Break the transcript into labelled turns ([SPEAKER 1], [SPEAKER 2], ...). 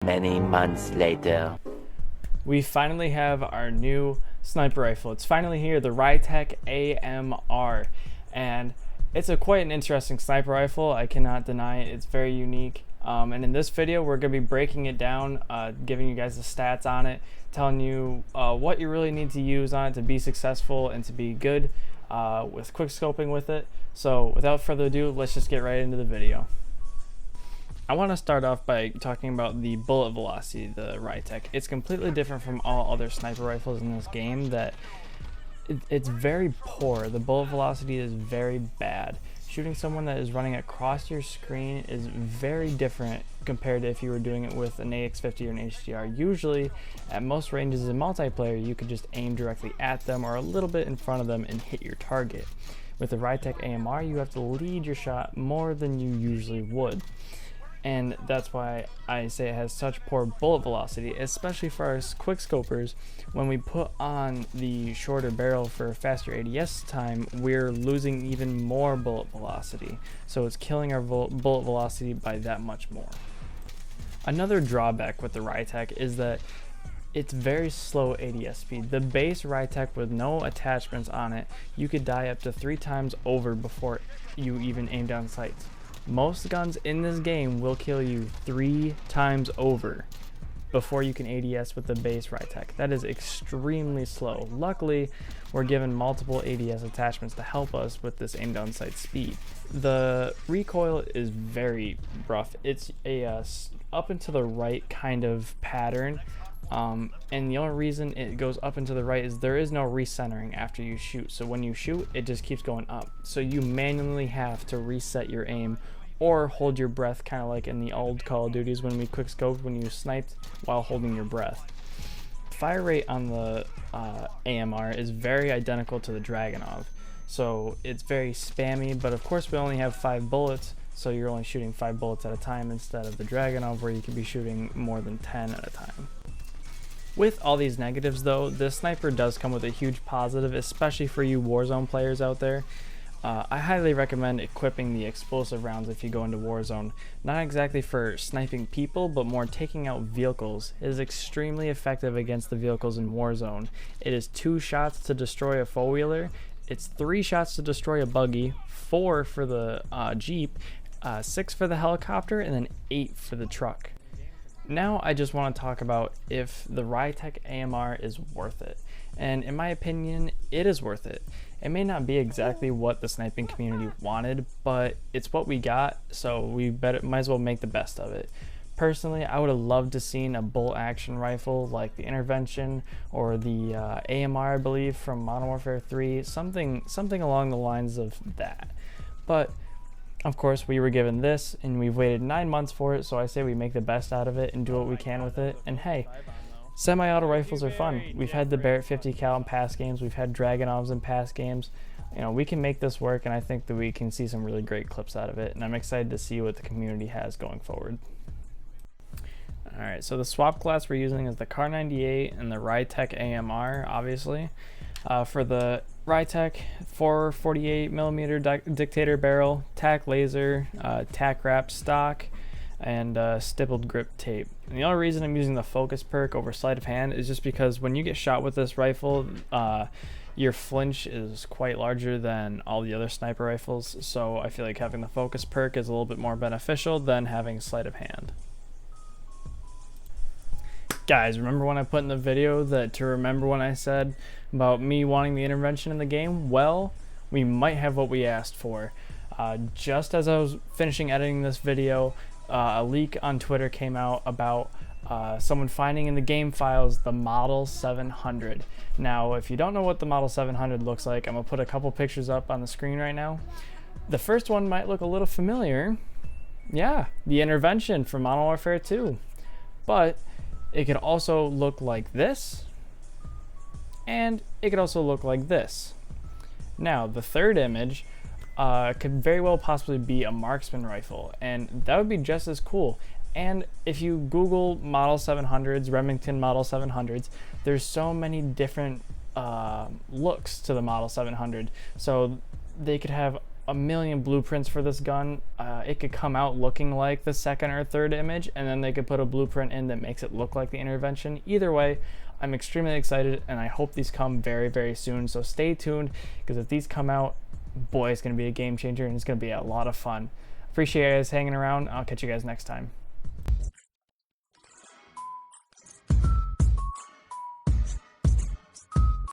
[SPEAKER 1] Many months later.
[SPEAKER 2] We finally have our new sniper rifle. It's finally here, the Rytec AMR, and it's quite an interesting sniper rifle. I cannot deny it. It's very unique. And in this video, we're going to be breaking it down, giving you guys the stats on it, telling you what you really need to use on it to be successful and to be good with quick scoping with it. So without further ado, let's just get right into the video. I want to start off by talking about the bullet velocity, the Rytec. It's completely different from all other sniper rifles in this game. That it's very poor. The bullet velocity is very bad. Shooting someone that is running across your screen is very different compared to if you were doing it with an AX50 or an HDR. Usually, at most ranges in multiplayer, you could just aim directly at them or a little bit in front of them and hit your target. With the Rytec AMR, you have to lead your shot more than you usually would. And that's why I say it has such poor bullet velocity, especially for our quick scopers. When we put on the shorter barrel for faster ADS time, we're losing even more bullet velocity. So it's killing our bullet velocity by that much more. Another drawback with the Rytec is that it's very slow ADS speed. The base Rytec with no attachments on it, you could die up to 3 times over before you even aim down sights. Most guns in this game will kill you 3 times over before you can ADS with the base Rytec. That is extremely slow. Luckily, we're given multiple ADS attachments to help us with this aim down sight speed. The recoil is very rough. It's a up and to the right kind of pattern. And the only reason it goes up and to the right is there is no recentering after you shoot. So when you shoot, it just keeps going up. So you manually have to reset your aim or hold your breath, kind of like in the old Call of Duties when we quick scoped when you sniped while holding your breath. Fire rate on the AMR is very identical to the Dragunov. So it's very spammy, but of course we only have 5 bullets. So you're only shooting 5 bullets at a time instead of the Dragunov where you could be shooting more than 10 at a time. With all these negatives though, this sniper does come with a huge positive, especially for you Warzone players out there. I highly recommend equipping the explosive rounds if you go into Warzone. Not exactly for sniping people, but more taking out vehicles. It is extremely effective against the vehicles in Warzone. It is 2 shots to destroy a 4-wheeler, it's 3 shots to destroy a buggy, 4 for the Jeep, 6 for the helicopter, and then 8 for the truck. Now I just want to talk about if the Rytec AMR is worth it. And in my opinion, it is worth it. It may not be exactly what the sniping community wanted, but it's what we got, so we might as well make the best of it. Personally, I would have loved to seen a bolt action rifle like the Intervention or the AMR, I believe, from Modern Warfare 3, something along the lines of that. But of course, we were given this, and we've waited 9 months for it, so I say we make the best out of it and do what we can with it. And hey, semi-auto rifles are fun. We've had the Barrett 50 cal in past games, we've had Dragunovs in past games. You know, we can make this work, and I think that we can see some really great clips out of it, and I'm excited to see what the community has going forward. Alright, so the swap class we're using is the Kar 98 and the Rytec AMR, obviously. For the Rytec, 448mm dictator barrel, tack laser, tack wrap stock, and stippled grip tape. And the only reason I'm using the focus perk over sleight of hand is just because when you get shot with this rifle, your flinch is quite larger than all the other sniper rifles, so I feel like having the focus perk is a little bit more beneficial than having sleight of hand. Guys, remember when I put in the video that to remember when I said about me wanting the intervention in the game? Well, we might have what we asked for. Just as I was finishing editing this video, a leak on Twitter came out about someone finding in the game files the Model 700. Now, if you don't know what the Model 700 looks like, I'm going to put a couple pictures up on the screen right now. The first one might look a little familiar. Yeah, the intervention from Modern Warfare 2. But it could also look like this, and it could also look like this. Now, the third image could very well possibly be a marksman rifle, and that would be just as cool. And if you Google Model 700s, Remington Model 700s, there's so many different looks to the Model 700. So they could have a million blueprints for this gun. It could come out looking like the second or third image, and then they could put a blueprint in that makes it look like the intervention. Either way, I'm extremely excited, and I hope these come very, very soon. So stay tuned, because if these come out, boy, it's going to be a game changer, and it's going to be a lot of fun. Appreciate you guys hanging around. I'll catch you guys next time.